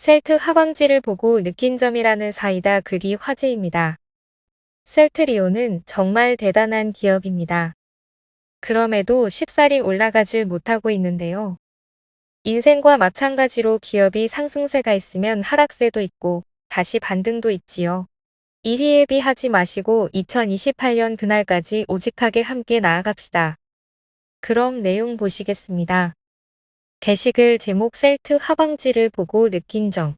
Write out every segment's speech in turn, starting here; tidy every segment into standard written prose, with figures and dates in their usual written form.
셀트 하방지를 보고 느낀 점이라는 사이다 글이 화제입니다. 셀트리온은 정말 대단한 기업입니다. 그럼에도 쉽사리 올라가질 못하고 있는데요. 인생과 마찬가지로 기업이 상승세가 있으면 하락세도 있고 다시 반등도 있지요. 일희일비하지 마시고 2028년 그날까지 오직하게 함께 나아갑시다. 그럼 내용 보시겠습니다. 게시글 제목 셀트 하방지를 보고 느낀 점.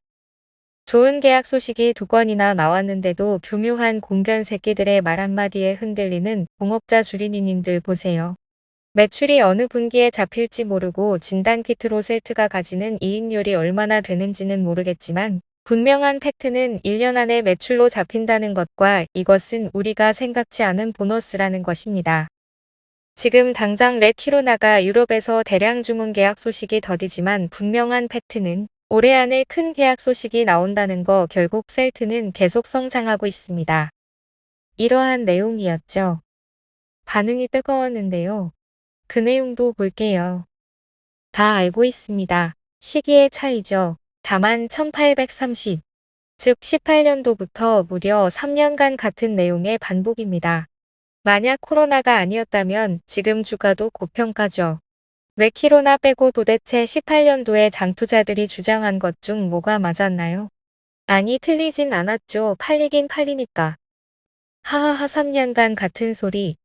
좋은 계약 소식이 2건이나 나왔는데도 교묘한 공견 새끼들의 말 한마디에 흔들리는 동업자 주린이님들 보세요. 매출이 어느 분기에 잡힐지 모르고 진단키트로 셀트가 가지는 이익률이 얼마나 되는지는 모르겠지만 분명한 팩트는 1년 안에 매출로 잡힌다는 것과 이것은 우리가 생각지 않은 보너스라는 것입니다. 지금 당장 레키로나가 유럽에서 대량 주문 계약 소식이 더디지만 분명한 팩트는 올해 안에 큰 계약 소식이 나온다는 거. 결국 셀트는 계속 성장하고 있습니다. 이러한 내용이었죠. 반응이 뜨거웠는데요. 그 내용도 볼게요. 다 알고 있습니다. 시기의 차이죠. 다만 1830, 즉 18년도부터 무려 3년간 같은 내용의 반복입니다. 만약 코로나가 아니었다면 지금 주가도 고평가죠. 레키로나 빼고 도대체 18년도에 장투자들이 주장한 것 중 뭐가 맞았나요? 아니 틀리진 않았죠. 팔리긴 팔리니까. 하하하 3년간 같은 소리.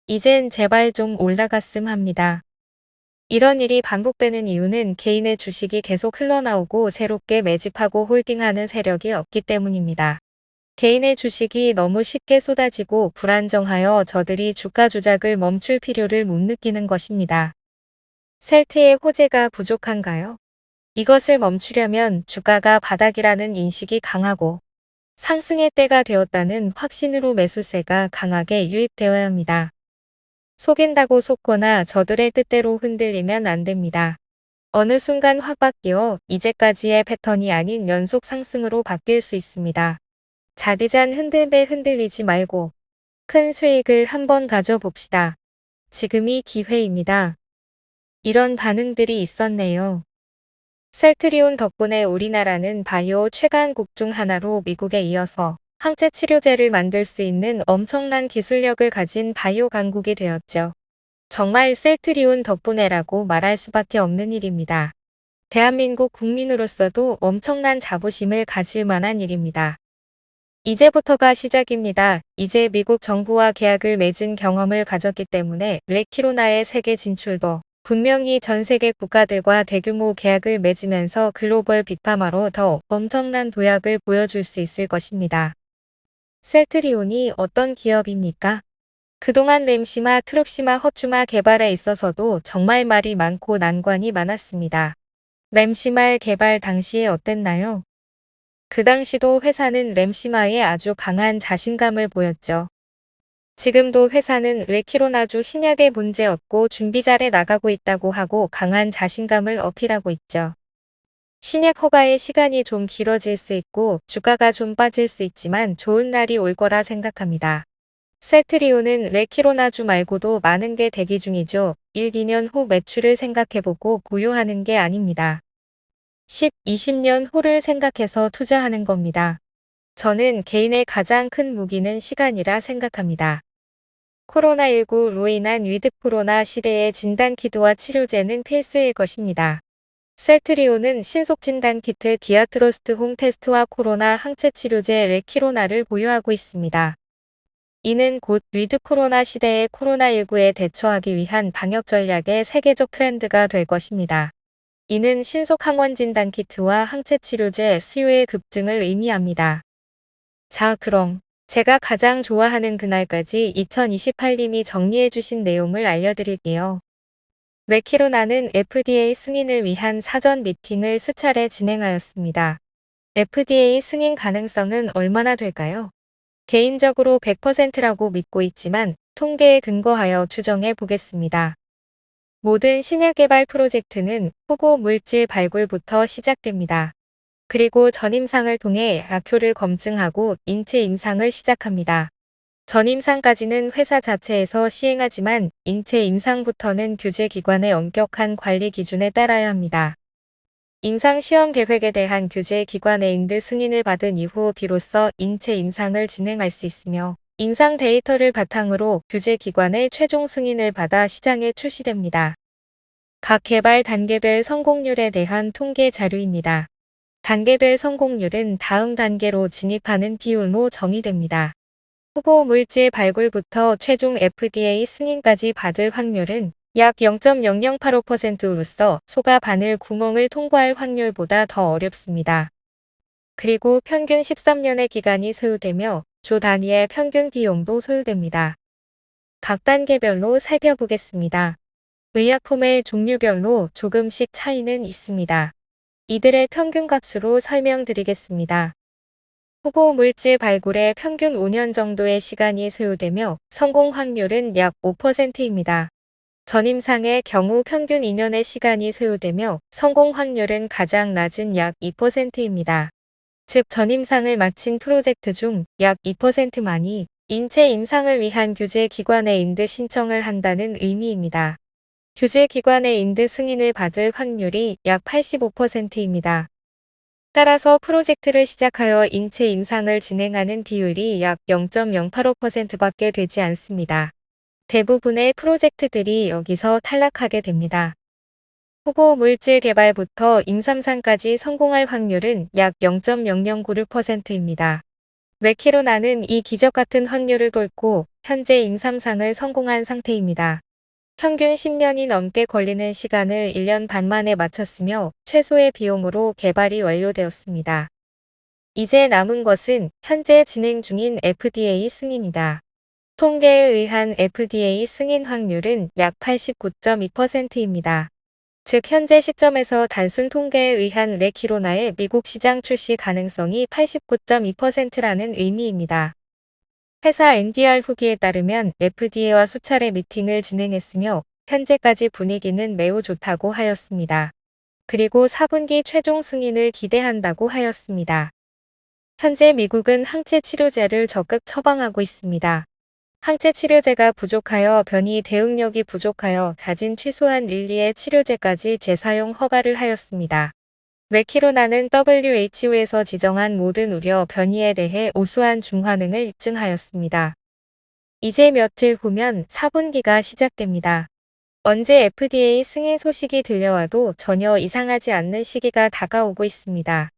이젠 제발 좀 올라갔음 합니다. 이런 일이 반복되는 이유는 개인의 주식이 계속 흘러나오고 새롭게 매집하고 홀딩하는 세력이 없기 때문입니다. 개인의 주식이 너무 쉽게 쏟아지고 불안정하여 저들이 주가 조작을 멈출 필요를 못 느끼는 것입니다. 셀트의 호재가 부족한가요? 이것을 멈추려면 주가가 바닥이라는 인식이 강하고 상승의 때가 되었다는 확신으로 매수세가 강하게 유입되어야 합니다. 속인다고 속거나 저들의 뜻대로 흔들리면 안 됩니다. 어느 순간 확 바뀌어 이제까지의 패턴이 아닌 연속 상승으로 바뀔 수 있습니다. 자디잔 흔들배 흔들리지 말고 큰 수익을 한번 가져봅시다. 지금이 기회입니다. 이런 반응들이 있었네요. 셀트리온 덕분에 우리나라는 바이오 최강국 중 하나로 미국에 이어서 항체 치료제를 만들 수 있는 엄청난 기술력을 가진 바이오 강국이 되었죠. 정말 셀트리온 덕분에라고 말할 수밖에 없는 일입니다. 대한민국 국민으로서도 엄청난 자부심을 가질 만한 일입니다. 이제부터가 시작입니다. 이제 미국 정부와 계약을 맺은 경험을 가졌기 때문에 레키로나의 세계 진출도 분명히 전 세계 국가들과 대규모 계약을 맺으면서 글로벌 빅파마로 더 엄청난 도약을 보여줄 수 있을 것입니다. 셀트리온이 어떤 기업입니까? 그동안 램시마, 트럭시마, 허추마 개발에 있어서도 정말 말이 많고 난관이 많았습니다. 램시마의 개발 당시에 어땠나요? 그 당시도 회사는 램시마에 아주 강한 자신감을 보였죠. 지금도 회사는 레키로나주 신약에 문제 없고 준비 잘해 나가고 있다고 하고 강한 자신감을 어필하고 있죠. 신약 허가의 시간이 좀 길어질 수 있고 주가가 좀 빠질 수 있지만 좋은 날이 올 거라 생각합니다. 셀트리온은 레키로나주 말고도 많은 게 대기 중이죠. 1, 2년 후 매출을 생각해보고 보유하는 게 아닙니다. 10, 20년 후를 생각해서 투자하는 겁니다. 저는 개인의 가장 큰 무기는 시간이라 생각합니다. 코로나19로 인한 위드 코로나 시대의 진단키트와 치료제는 필수일 것입니다. 셀트리온은 신속 진단키트 디아트로스트 홈테스트와 코로나 항체 치료제 레키로나를 보유하고 있습니다. 이는 곧 위드 코로나 시대의 코로나19에 대처하기 위한 방역 전략의 세계적 트렌드가 될 것입니다. 이는 신속 항원 진단 키트와 항체 치료제 수요의 급증을 의미합니다. 자, 그럼 제가 가장 좋아하는 그날까지 2028님이 정리해주신 내용을 알려드릴게요. 레키로나는 FDA 승인을 위한 사전 미팅을 수차례 진행하였습니다. FDA 승인 가능성은 얼마나 될까요? 개인적으로 100%라고 믿고 있지만 통계에 근거하여 추정해 보겠습니다. 모든 신약 개발 프로젝트는 후보 물질 발굴부터 시작됩니다. 그리고 전임상을 통해 약효를 검증하고 인체 임상을 시작합니다. 전임상까지는 회사 자체에서 시행하지만 인체 임상부터는 규제기관의 엄격한 관리 기준에 따라야 합니다. 임상 시험 계획에 대한 규제 기관의 인드 승인을 받은 이후 비로소 인체 임상을 진행할 수 있으며 임상 데이터를 바탕으로 규제 기관의 최종 승인을 받아 시장에 출시됩니다. 각 개발 단계별 성공률에 대한 통계 자료입니다. 단계별 성공률은 다음 단계로 진입하는 비율로 정의됩니다. 후보 물질 발굴부터 최종 FDA 승인까지 받을 확률은 약 0.0085%로서 소가 바늘 구멍을 통과할 확률보다 더 어렵습니다. 그리고 평균 13년의 기간이 소요되며 조 단위의 평균 비용도 소요됩니다. 각 단계별로 살펴보겠습니다. 의약품의 종류별로 조금씩 차이는 있습니다. 이들의 평균값으로 설명드리겠습니다. 후보 물질 발굴에 평균 5년 정도의 시간이 소요되며 성공 확률은 약 5%입니다. 전임상의 경우 평균 2년의 시간이 소요되며 성공 확률은 가장 낮은 약 2%입니다. 즉 전임상을 마친 프로젝트 중 약 2%만이 인체 임상을 위한 규제 기관에 인드 신청을 한다는 의미입니다. 규제 기관의 인드 승인을 받을 확률이 약 85%입니다. 따라서 프로젝트를 시작하여 인체 임상을 진행하는 비율이 약 0.085%밖에 되지 않습니다. 대부분의 프로젝트들이 여기서 탈락하게 됩니다. 후보 물질 개발부터 임상까지 성공할 확률은 약 0.0096%입니다. 레키로나는 이 기적 같은 확률을 뚫고 현재 임상을 성공한 상태입니다. 평균 10년이 넘게 걸리는 시간을 1년 반 만에 마쳤으며 최소의 비용으로 개발이 완료되었습니다. 이제 남은 것은 현재 진행 중인 FDA 승인이다. 통계에 의한 FDA 승인 확률은 약 89.2%입니다. 즉 현재 시점에서 단순 통계에 의한 레키로나의 미국 시장 출시 가능성이 89.2%라는 의미입니다. 회사 NDR 후기에 따르면 FDA와 수차례 미팅을 진행했으며 현재까지 분위기는 매우 좋다고 하였습니다. 그리고 4분기 최종 승인을 기대한다고 하였습니다. 현재 미국은 항체 치료제를 적극 처방하고 있습니다. 항체 치료제가 부족하여 변이 대응력이 부족하여 가진 최소한 릴리의 치료제까지 재사용 허가를 하였습니다. 레키로나는 WHO에서 지정한 모든 우려 변이에 대해 우수한 중환응을 입증하였습니다. 이제 며칠 후면 4분기가 시작됩니다. 언제 FDA 승인 소식이 들려와도 전혀 이상하지 않는 시기가 다가오고 있습니다.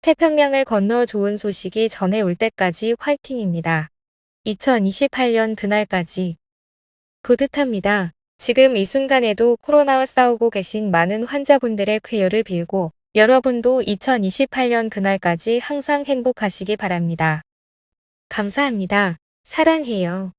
태평양을 건너 좋은 소식이 전해 올 때까지 화이팅입니다. 2028년 그날까지 뿌듯합니다. 지금 이 순간에도 코로나와 싸우고 계신 많은 환자분들의 쾌유를 빌고 여러분도 2028년 그날까지 항상 행복하시기 바랍니다. 감사합니다. 사랑해요.